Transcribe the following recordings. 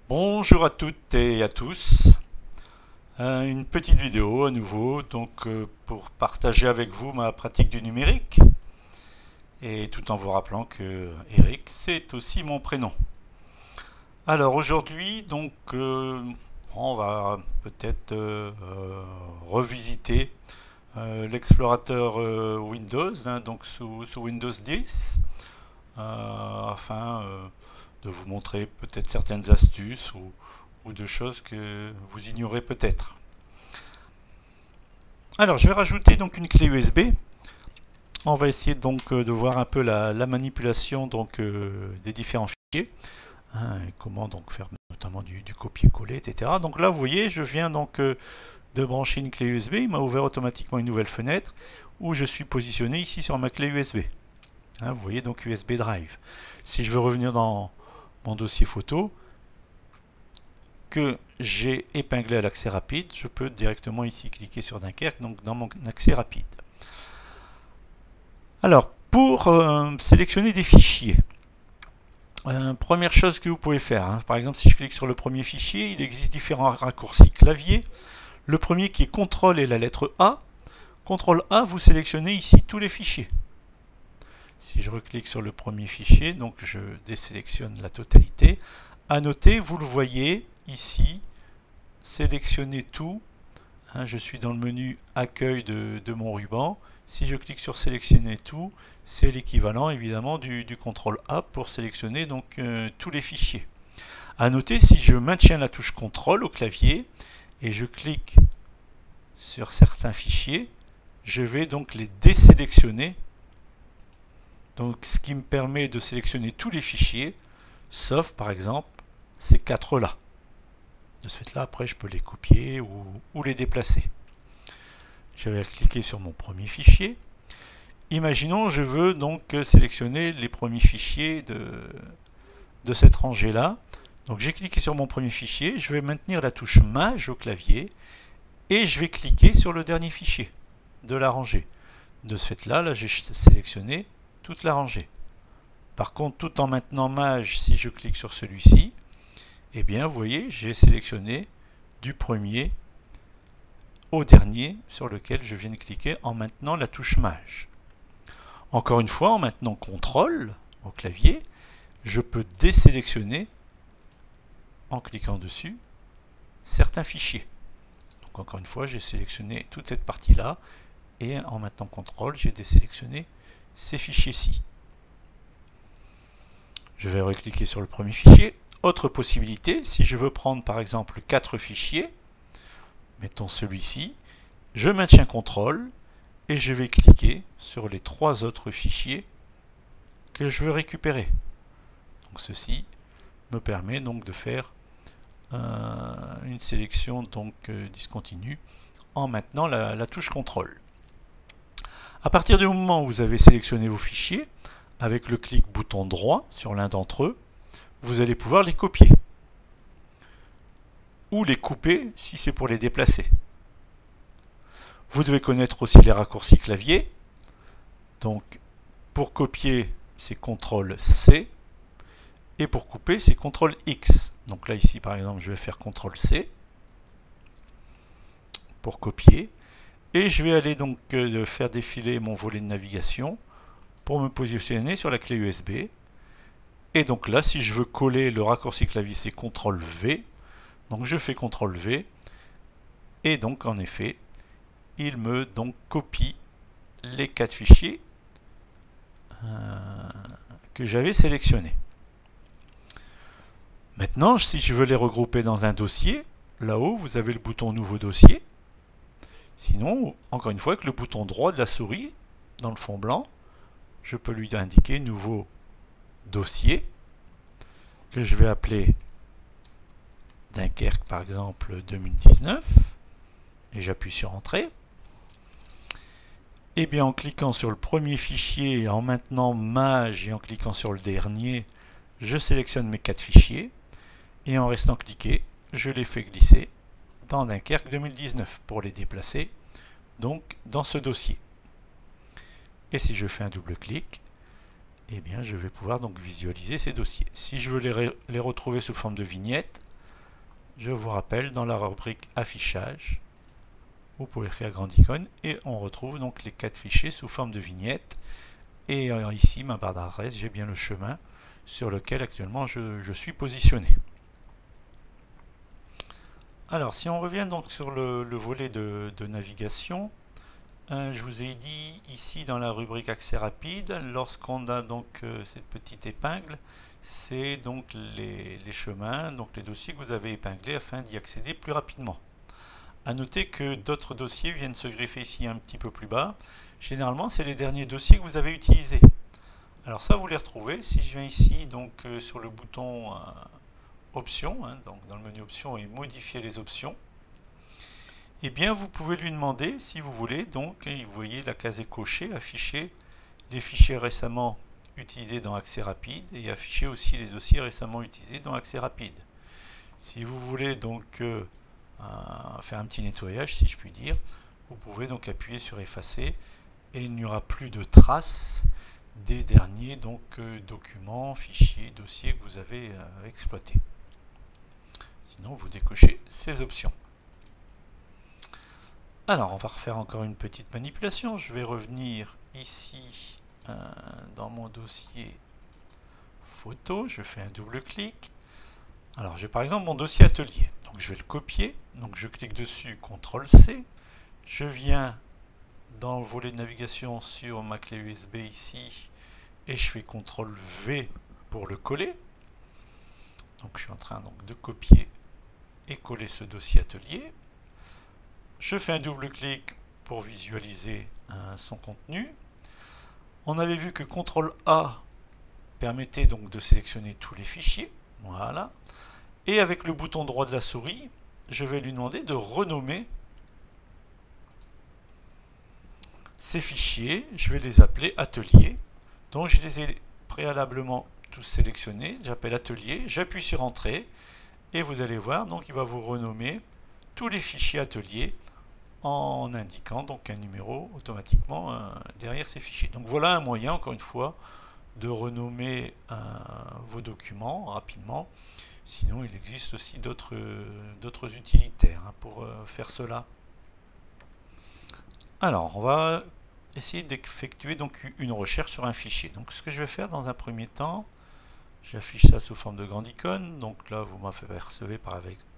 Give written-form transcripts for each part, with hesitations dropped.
Bonjour à toutes et à tous. Une petite vidéo à nouveau donc pour partager avec vous ma pratique du numérique et tout en vous rappelant que Eric c'est aussi mon prénom. Alors aujourd'hui donc on va peut-être revisiter l'explorateur Windows donc sous Windows 10 afin de vous montrer peut-être certaines astuces ou de choses que vous ignorez peut-être. Alors je vais rajouter donc une clé USB. On va essayer donc de voir un peu la manipulation donc des différents fichiers, et comment donc faire notamment du copier-coller, etc. Donc là vous voyez, je viens donc de brancher une clé USB, il m'a ouvert automatiquement une nouvelle fenêtre où je suis positionné ici sur ma clé USB. Vous voyez donc USB Drive. Si je veux revenir dans mon dossier photo que j'ai épinglé à l'accès rapide, je peux directement ici cliquer sur Dunkerque, donc dans mon accès rapide. Alors, pour sélectionner des fichiers, première chose que vous pouvez faire, par exemple si je clique sur le premier fichier, il existe différents raccourcis clavier. Le premier qui est CTRL et la lettre A. CTRL A, vous sélectionnez ici tous les fichiers. Si je reclique sur le premier fichier, donc je désélectionne la totalité. À noter, vous le voyez ici, sélectionner tout. Je suis dans le menu accueil de mon ruban. Si je clique sur sélectionner tout, c'est l'équivalent évidemment du CTRL A pour sélectionner donc tous les fichiers. À noter, si je maintiens la touche CTRL au clavier et je clique sur certains fichiers, je vais donc les désélectionner. Donc ce qui me permet de sélectionner tous les fichiers, sauf par exemple ces quatre là. De ce fait là, après je peux les copier ou les déplacer. Je vais cliquer sur mon premier fichier. Imaginons je veux donc sélectionner les premiers fichiers de cette rangée là. Donc j'ai cliqué sur mon premier fichier, je vais maintenir la touche Maj au clavier et je vais cliquer sur le dernier fichier de la rangée. De ce fait là, j'ai sélectionné toute la rangée. Par contre, tout en maintenant Maj, si je clique sur celui-ci, eh bien, vous voyez, j'ai sélectionné du premier au dernier sur lequel je viens de cliquer en maintenant la touche Maj. Encore une fois, en maintenant CTRL au clavier, je peux désélectionner en cliquant dessus certains fichiers. Donc encore une fois, j'ai sélectionné toute cette partie-là et en maintenant CTRL, j'ai désélectionné ces fichiers-ci. Je vais recliquer sur le premier fichier. Autre possibilité, si je veux prendre par exemple 4 fichiers, mettons celui-ci, je maintiens CTRL et je vais cliquer sur les 3 autres fichiers que je veux récupérer. Donc ceci me permet donc de faire une sélection donc discontinue en maintenant la touche CTRL. À partir du moment où vous avez sélectionné vos fichiers, avec le clic bouton droit sur l'un d'entre eux, vous allez pouvoir les copier. Ou les couper si c'est pour les déplacer. Vous devez connaître aussi les raccourcis clavier. Donc pour copier, c'est CTRL-C. Et pour couper, c'est CTRL-X. Donc là, ici, par exemple, je vais faire CTRL-C pour copier. Et je vais aller donc faire défiler mon volet de navigation pour me positionner sur la clé USB. Et donc là, si je veux coller le raccourci clavier, c'est CTRL-V. Donc je fais CTRL-V. Et donc, en effet, il me donc copie les 4 fichiers que j'avais sélectionnés. Maintenant, si je veux les regrouper dans un dossier, là-haut, vous avez le bouton Nouveau dossier. Sinon, encore une fois, avec le bouton droit de la souris, dans le fond blanc, je peux lui indiquer Nouveau dossier, que je vais appeler Dunkerque, par exemple, 2019, et j'appuie sur Entrée. Et bien, en cliquant sur le premier fichier, en maintenant Maj et en cliquant sur le dernier, je sélectionne mes 4 fichiers, et en restant cliqué, je les fais glisser dans Dunkerque 2019 pour les déplacer donc dans ce dossier. Et si je fais un double clic, eh bien je vais pouvoir donc visualiser ces dossiers. Si je veux les retrouver sous forme de vignettes, je vous rappelle dans la rubrique affichage, vous pouvez faire grande icône et on retrouve donc les 4 fichiers sous forme de vignettes. Et ici, ma barre d'adresse, j'ai bien le chemin sur lequel actuellement je suis positionné. Alors, si on revient donc sur le volet de navigation, je vous ai dit ici dans la rubrique accès rapide, lorsqu'on a donc cette petite épingle, c'est donc les chemins, donc les dossiers que vous avez épinglés afin d'y accéder plus rapidement. A noter que d'autres dossiers viennent se greffer ici un petit peu plus bas. Généralement, c'est les derniers dossiers que vous avez utilisés. Alors ça, vous les retrouvez. Si je viens ici donc sur le bouton options, donc dans le menu options et modifier les options, eh bien vous pouvez lui demander si vous voulez, donc vous voyez la case est cochée, afficher les fichiers récemment utilisés dans accès rapide et afficher aussi les dossiers récemment utilisés dans accès rapide. Si vous voulez donc faire un petit nettoyage, si je puis dire, vous pouvez donc appuyer sur effacer et il n'y aura plus de traces des derniers donc documents, fichiers, dossiers que vous avez exploités. Sinon, vous décochez ces options. Alors, on va refaire encore une petite manipulation. Je vais revenir ici dans mon dossier photo. Je fais un double clic. Alors, j'ai par exemple mon dossier atelier. Donc, je vais le copier. Donc, je clique dessus, CTRL-C. Je viens dans le volet de navigation sur ma clé USB ici et je fais CTRL-V pour le coller. Donc, je suis en train donc de copier et coller ce dossier atelier. Je fais un double clic pour visualiser son contenu. On avait vu que CTRL-A permettait donc de sélectionner tous les fichiers. Voilà. Et avec le bouton droit de la souris, je vais lui demander de renommer ces fichiers. Je vais les appeler ateliers. Donc je les ai préalablement tous sélectionnés. J'appelle atelier, j'appuie sur entrée et vous allez voir, donc il va vous renommer tous les fichiers ateliers en indiquant donc un numéro automatiquement derrière ces fichiers. Donc voilà un moyen, encore une fois, de renommer vos documents rapidement. Sinon, il existe aussi d'autres utilitaires pour faire cela. Alors, on va essayer d'effectuer donc une recherche sur un fichier. Donc, ce que je vais faire dans un premier temps, j'affiche ça sous forme de grande icône. Donc là, vous m'apercevez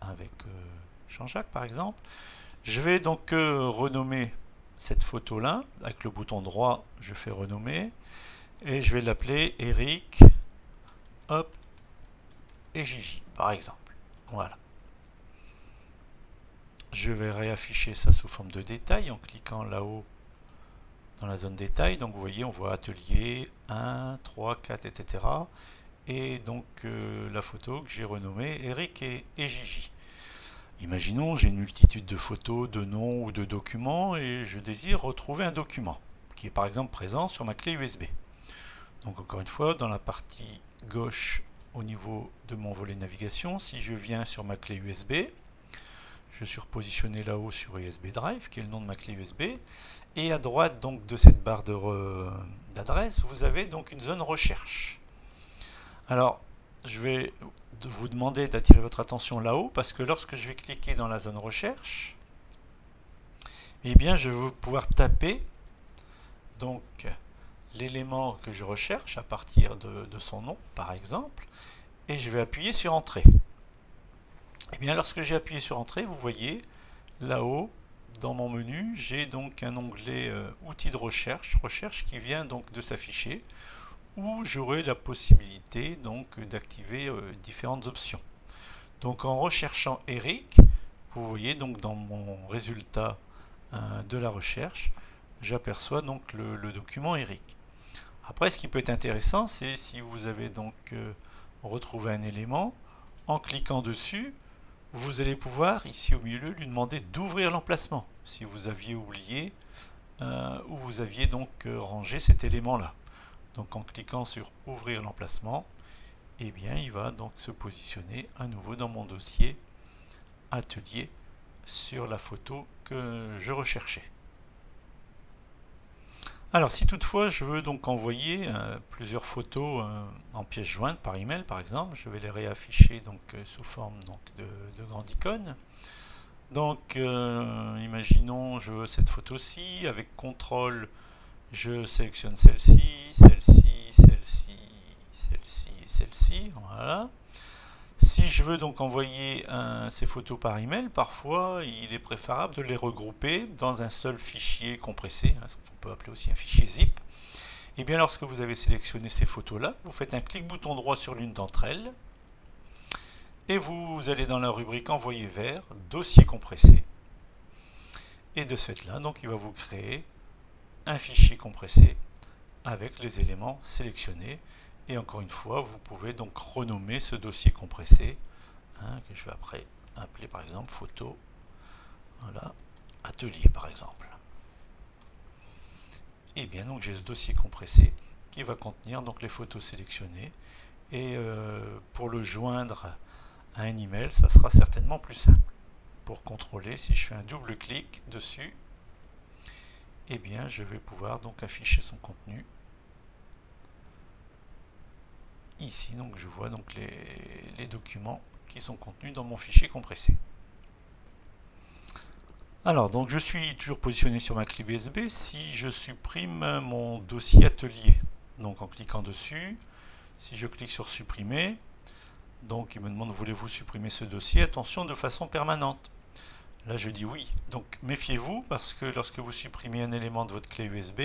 avec Jean-Jacques, par exemple. Je vais donc renommer cette photo-là. Avec le bouton droit, je fais renommer. Et je vais l'appeler Eric, hop, et Gigi, par exemple. Voilà. Je vais réafficher ça sous forme de détail en cliquant là-haut dans la zone détail. Donc vous voyez, on voit atelier 1, 3, 4, etc. Et donc la photo que j'ai renommée Eric et Gigi. Imaginons, j'ai une multitude de photos, de noms ou de documents et je désire retrouver un document qui est par exemple présent sur ma clé USB. Donc encore une fois, dans la partie gauche au niveau de mon volet navigation, si je viens sur ma clé USB, je suis repositionné là-haut sur USB Drive, qui est le nom de ma clé USB, et à droite donc de cette barre d'adresse, vous avez donc une zone recherche. Alors, je vais vous demander d'attirer votre attention là-haut, parce que lorsque je vais cliquer dans la zone recherche, eh bien je vais pouvoir taper donc l'élément que je recherche à partir de son nom, par exemple, et je vais appuyer sur Entrée. Et bien lorsque j'ai appuyé sur Entrée, vous voyez là-haut dans mon menu, j'ai donc un onglet outils de recherche, qui vient donc de s'afficher, où j'aurai la possibilité donc d'activer différentes options. Donc en recherchant Eric, vous voyez donc dans mon résultat de la recherche, j'aperçois donc le document Eric. Après, ce qui peut être intéressant, c'est si vous avez donc retrouvé un élément, en cliquant dessus, vous allez pouvoir, ici au milieu, lui demander d'ouvrir l'emplacement, si vous aviez oublié où vous aviez donc rangé cet élément-là. Donc en cliquant sur ouvrir l'emplacement, eh bien il va donc se positionner à nouveau dans mon dossier atelier sur la photo que je recherchais. Alors si toutefois je veux donc envoyer plusieurs photos en pièces jointes par email par exemple, je vais les réafficher donc sous forme donc de grande icône. Donc imaginons je veux cette photo-ci, avec CTRL je sélectionne celle-ci, celle-ci, celle-ci, celle-ci et celle-ci, voilà. Si je veux donc envoyer ces photos par email, parfois il est préférable de les regrouper dans un seul fichier compressé, ce qu'on peut appeler aussi un fichier zip. Et bien lorsque vous avez sélectionné ces photos-là, vous faites un clic bouton droit sur l'une d'entre elles et vous allez dans la rubrique envoyer vers, dossier compressé. Et de ce fait-là, donc il va vous créer un fichier compressé avec les éléments sélectionnés. Et encore une fois, vous pouvez donc renommer ce dossier compressé, que je vais après appeler par exemple photo, voilà, atelier par exemple. Et bien donc j'ai ce dossier compressé qui va contenir donc les photos sélectionnées. Et pour le joindre à un email, ça sera certainement plus simple. Pour contrôler, si je fais un double clic dessus, et bien je vais pouvoir donc afficher son contenu. Ici, donc je vois donc les documents qui sont contenus dans mon fichier compressé. Alors, donc je suis toujours positionné sur ma clé USB. Si je supprime mon dossier atelier, donc en cliquant dessus, si je clique sur supprimer, donc il me demande voulez-vous supprimer ce dossier, attention, de façon permanente. Là je dis oui. Donc méfiez-vous parce que lorsque vous supprimez un élément de votre clé USB,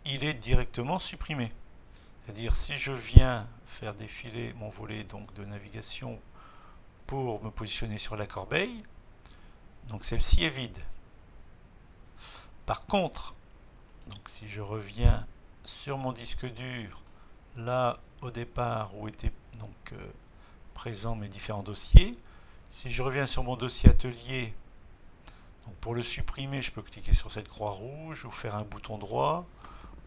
il est directement supprimé. C'est-à-dire si je viens faire défiler mon volet donc de navigation pour me positionner sur la corbeille, donc celle-ci est vide. Par contre, donc si je reviens sur mon disque dur, là au départ où étaient donc présents mes différents dossiers, si je reviens sur mon dossier atelier, donc pour le supprimer, je peux cliquer sur cette croix rouge ou faire un bouton droit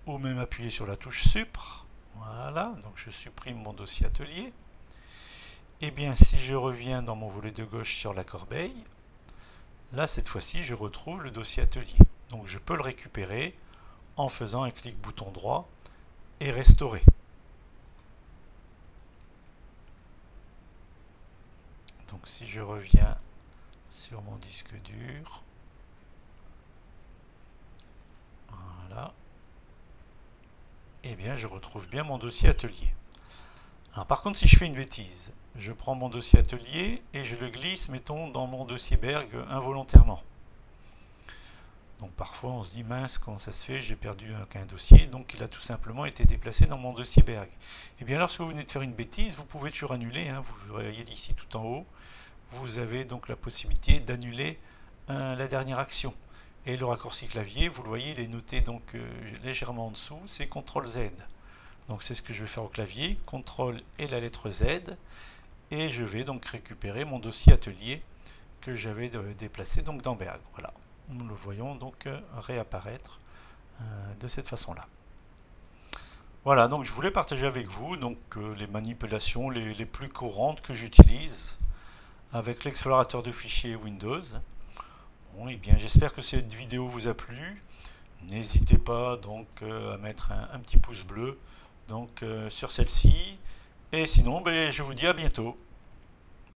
ou même appuyer sur la touche Supr. Voilà, donc je supprime mon dossier atelier. Et bien si je reviens dans mon volet de gauche sur la corbeille, là cette fois-ci je retrouve le dossier atelier. Donc je peux le récupérer en faisant un clic bouton droit et restaurer. Donc si je reviens sur mon disque dur, voilà, et bien je retrouve bien mon dossier atelier. Alors, par contre, si je fais une bêtise, je prends mon dossier atelier et je le glisse, mettons, dans mon dossier Berg involontairement. Donc parfois on se dit mince, comment ça se fait, j'ai perdu un dossier, donc il a tout simplement été déplacé dans mon dossier Berg. Et bien lorsque vous venez de faire une bêtise, vous pouvez toujours annuler, vous voyez ici tout en haut, vous avez donc la possibilité d'annuler la dernière action. Et le raccourci clavier, vous le voyez, il est noté donc légèrement en dessous, c'est CTRL Z. Donc c'est ce que je vais faire au clavier, CTRL et la lettre Z, et je vais donc récupérer mon dossier atelier que j'avais déplacé donc dans Berg. Voilà, nous le voyons donc réapparaître de cette façon-là. Voilà, donc je voulais partager avec vous donc les manipulations les plus courantes que j'utilise avec l'explorateur de fichiers Windows. Bon, et bien j'espère que cette vidéo vous a plu. N'hésitez pas donc à mettre un petit pouce bleu donc sur celle-ci. Et sinon, je vous dis à bientôt.